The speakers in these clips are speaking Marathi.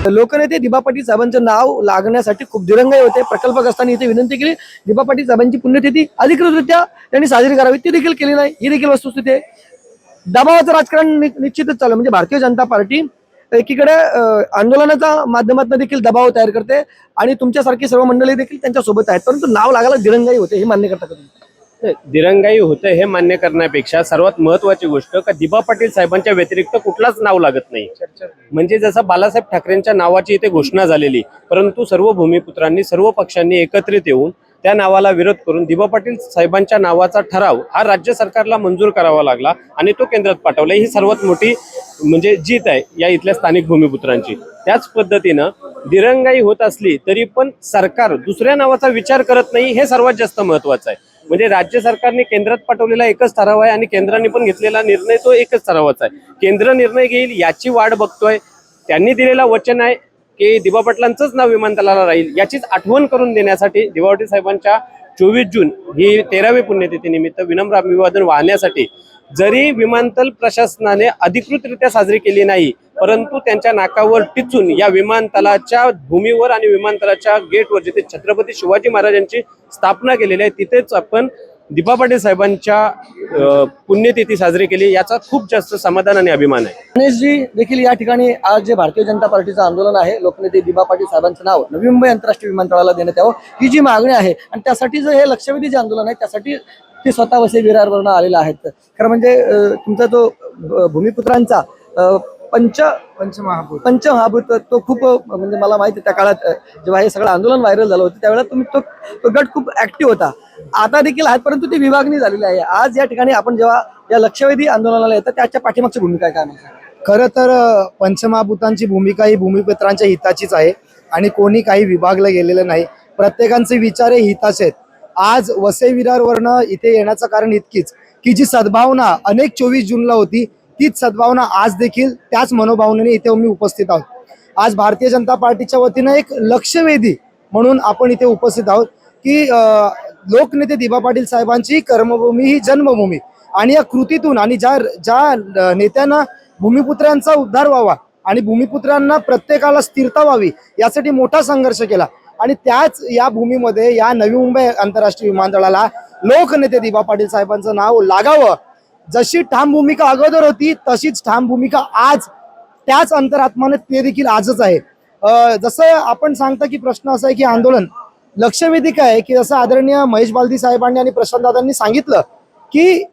लोकनेते दिबा पाटील साहेबांचं नाव लागण्यासाठी खूप दिरंगाई होते। प्रकल्पग्रस्तांनी इथे विनंती केली दिबा पाटील साहेबांची पुण्यतिथी अधिकृतरित्या त्यांनी साजरी करावी, ती देखील केली नाही। ही देखील वस्तुस्थिती आहे। दबावाचं राजकारण निश्चितच चालू, म्हणजे भारतीय जनता पार्टी एकीकडे आंदोलनाच्या माध्यमातून देखील दबाव तयार करते आणि तुमच्यासारखी सर्व मंडळी देखील त्यांच्यासोबत आहेत, परंतु नाव लागायला दिरंगाई होते, हे मान्य करता का तुम्ही? दिरंगाई होते हे मान्य करण्यापेक्षा सर्वात महत्वाची गोष्ट का दिबा पाटील साहेबांच्या व्यतिरिक्त कुठलाच नाव लागत नाही। म्हणजे जसं बाळासाहेब ठाकरेंच्या नावाची इथे घोषणा झालेली, परंतु सर्व भूमिपुत्रांनी सर्व पक्षांनी एकत्रित येऊन त्या नावाला विरोध करून दिबा पाटील साहेबांच्या नावाचा ठराव हा राज्य सरकारला मंजूर करावा लागला आणि तो केंद्रात पाठवला। ही सर्वात मोठी म्हणजे जीत आहे या इथल्या स्थानिक भूमिपुत्रांची। त्याच पद्धतीनं दिरंगाई होत असली तरी पण सरकार दुसऱ्या नावाचा विचार करत नाही, हे सर्वात जास्त महत्वाचं आहे। म्हणजे राज्य सरकारने केंद्रात पाठवलेला एकच ठराव आहे आणि केंद्राने पण घेतलेला निर्णय तो एकच ठरावाचा आहे। केंद्र निर्णय घेईल याची वाट बघतोय। त्यांनी दिलेला वचन आहे की दिबा पाटलांचंच नाव विमानतळाला राहील, याचीच आठवण करून देण्यासाठी दिबा पाटील साहेबांच्या 24 जून ही 13वी पुण्यतिथी निमित्त विनम्र अभिवादन वाहण्यासाठी जरी विमानतळ प्रशासनाने अधिकृतरित्या साजरी केली नाही, परंतु त्यांच्या नाकावर टिचून या विमानतळाच्या भूमीवर आणि विमानतळाच्या गेटवर जिथे छत्रपती शिवाजी महाराजांची स्थापना केलेली आहे तिथेच आपण दिबा पाटील साहेबांच्या पुण्यतिथी साजरी केली, याचा खूप जास्त समाधान आणि अभिमान आहे। गणेशजी देखील या ठिकाणी आज जे भारतीय जनता पार्टीचं आंदोलन आहे, लोकनेते दिबा पाटील साहेबांचं नाव नवी मुंबई आंतरराष्ट्रीय विमानतळाला देण्यात यावं, ही जी मागणी आहे आणि त्यासाठी जे हे लक्षवेधी जे आंदोलन आहे त्यासाठी ते स्वतः वसई विरारवरून आलेले आहेत। खरं म्हणजे तुमचा तो भूमिपुत्रांचा पंचमहाभूत तो खूप म्हणजे मला माहिती त्या काळात जेव्हा हे सगळं आंदोलन व्हायरल झालं होतं त्यावेळेला तुम्ही तो गट खूप ऍक्टिव्ह होता, आता देखील आहेत, परंतु ती विभागणी झालेली आहे। आज या ठिकाणी आपण जेव्हा या लक्षवेधी आंदोलनाला येतं त्याच्या पाठीमागची भूमिका काय म्हणतात? खरं तर पंचमहाभूतांची भूमिका ही भूमिपुत्रांच्या हिताचीच आहे आणि कोणी काही विभागलं गेलेलं नाही। प्रत्येकांचे विचार हे हिताचे आहेत। आज वसई विरारवरनं इथे येण्याचं कारण इतकीच की जी सद्भावना अनेक 24 जूनला होती तीच सद्भावना आज देखील त्याच मनोभावनेने इथे मी उपस्थित आहोत। आज भारतीय जनता पार्टीच्या वतीनं एक लक्षवेधी म्हणून आपण इथे उपस्थित आहोत की लोकनेते दिबा पाटील साहेबांची कर्मभूमी ही जन्मभूमी आणि या कृतीतून आणि ज्या नेत्यांना भूमिपुत्रांचा उद्धार व्हावा आणि भूमिपुत्रांना प्रत्येकाला स्थिरता व्हावी यासाठी मोठा संघर्ष केला आणि त्याच या भूमीमध्ये या नवी मुंबई आंतरराष्ट्रीय विमानतळाला लोकनेते दिबा पाटील साहेबांचं नाव लागावं। जशी ठाम भूमिका अगोदर होती तशीच ठाम भूमिका आज त्याच अंतरात्माने ते देखील आजच आहे। जसं आपण सांगता की प्रश्न असा आहे की आंदोलन लक्षवेधी काय आहे की जसं आदरणीय महेश बालदी साहेबांनी आणि प्रशांत दादांनी सांगितलं की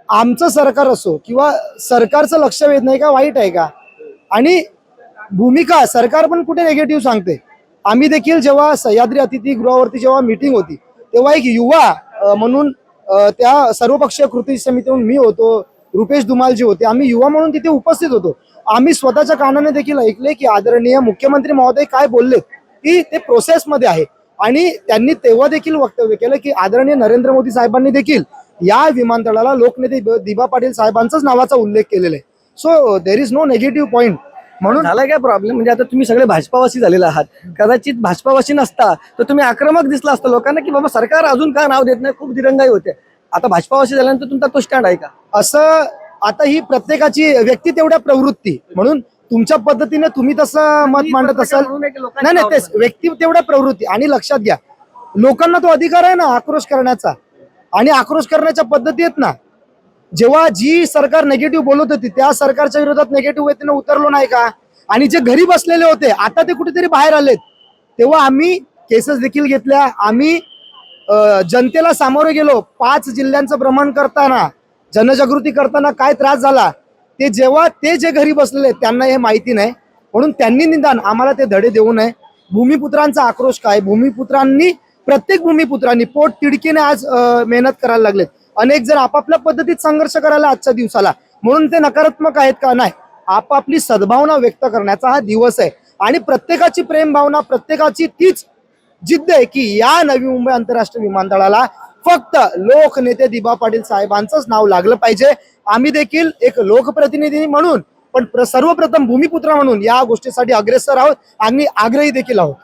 आमचं सरकार असो किंवा सरकारचं लक्ष वेध नाही का वाईट आहे का, आणि भूमिका सरकार पण कुठे निगेटिव्ह सांगते। आम्ही देखील जेव्हा सह्याद्री अतिथीगृहावरती जेव्हा मीटिंग होती तेव्हा एक युवा म्हणून त्या सर्वपक्षीय कृती समितीतून मी होतो, रुपेश धुमालजी होते, आम्ही युवा म्हणून तिथे उपस्थित होतो। आम्ही स्वतःच्या कानाने देखील ऐकले की आदरणीय मुख्यमंत्री महोदय काय बोलले की ते प्रोसेसमध्ये आहे आणि त्यांनी तेव्हा देखील वक्तव्य केलं की आदरणीय नरेंद्र मोदी साहेबांनी देखील या विमानतळाला लोकनेते दिबा पाटील साहेबांचाच नावाचा उल्लेख केलेला आहे। So there is no negative point. म्हणून झाला काय प्रॉब्लेम, म्हणजे आता तुम्ही सगळे भाजपावासी झालेले आहात, कदाचित भाजपावासी नसता तर तुम्ही आक्रमक दिसला असता लोकांना की बाबा सरकार अजून का नाव देत नाही, खूप दिरंगाई होते। आता भाजपावासी झाल्यानंतर तुमचा तो स्टँड आहे का? असं आता ही प्रत्येकाची व्यक्ती तेवढ्या प्रवृत्ती म्हणून तुमच्या पद्धतीने तुम्ही तसं मत मांडत असाल, नाही नाही तेच व्यक्ती तेवढ्या प्रवृत्ती। आणि लक्षात घ्या लोकांना तो अधिकार आहे ना आक्रोश करण्याचा, आणि आक्रोश करण्याच्या पद्धती आहेत ना। जेव्हा जी सरकार नेगेटिव्ह बोलत होती त्या सरकारच्या विरोधात नेगेटिव्ह वतीने उतरलो नाही का, आणि जे घरी बसलेले होते आता ते कुठेतरी बाहेर आलेत, तेव्हा आम्ही केसेस देखील घेतल्या, आम्ही जनतेला सामोरे गेलो। 5 जिल्ह्यांचं भ्रमण करताना जनजागृती करताना काय त्रास झाला ते जेव्हा ते जे घरी बसलेले त्यांना हे माहिती नाही, म्हणून त्यांनी निदान आम्हाला ते धडे देऊ नये। भूमिपुत्रांचा आक्रोश काय, प्रत्येक भूमिपुत्रांनी पोट तिडकीने आज मेहनत करायला लागलेत। अनेक जण आपापल्या पद्धतीत संघर्ष करायला आजच्या दिवसाला, म्हणून ते नकारात्मक आहेत का? नाही, आपापली सद्भावना व्यक्त करण्याचा हा दिवस आहे आणि प्रत्येकाची प्रेम भावना, प्रत्येकाची तीच जिद्द आहे की या नवी मुंबई आंतरराष्ट्रीय विमानतळाला फक्त लोकनेते दिबा पाटील साहेबांचंच नाव लागलं पाहिजे। आम्ही देखील एक लोकप्रतिनिधी म्हणून पण सर्वप्रथम भूमिपुत्र म्हणून या गोष्टीसाठी अग्रेसर आहोत आणि आग्रही देखील आहोत।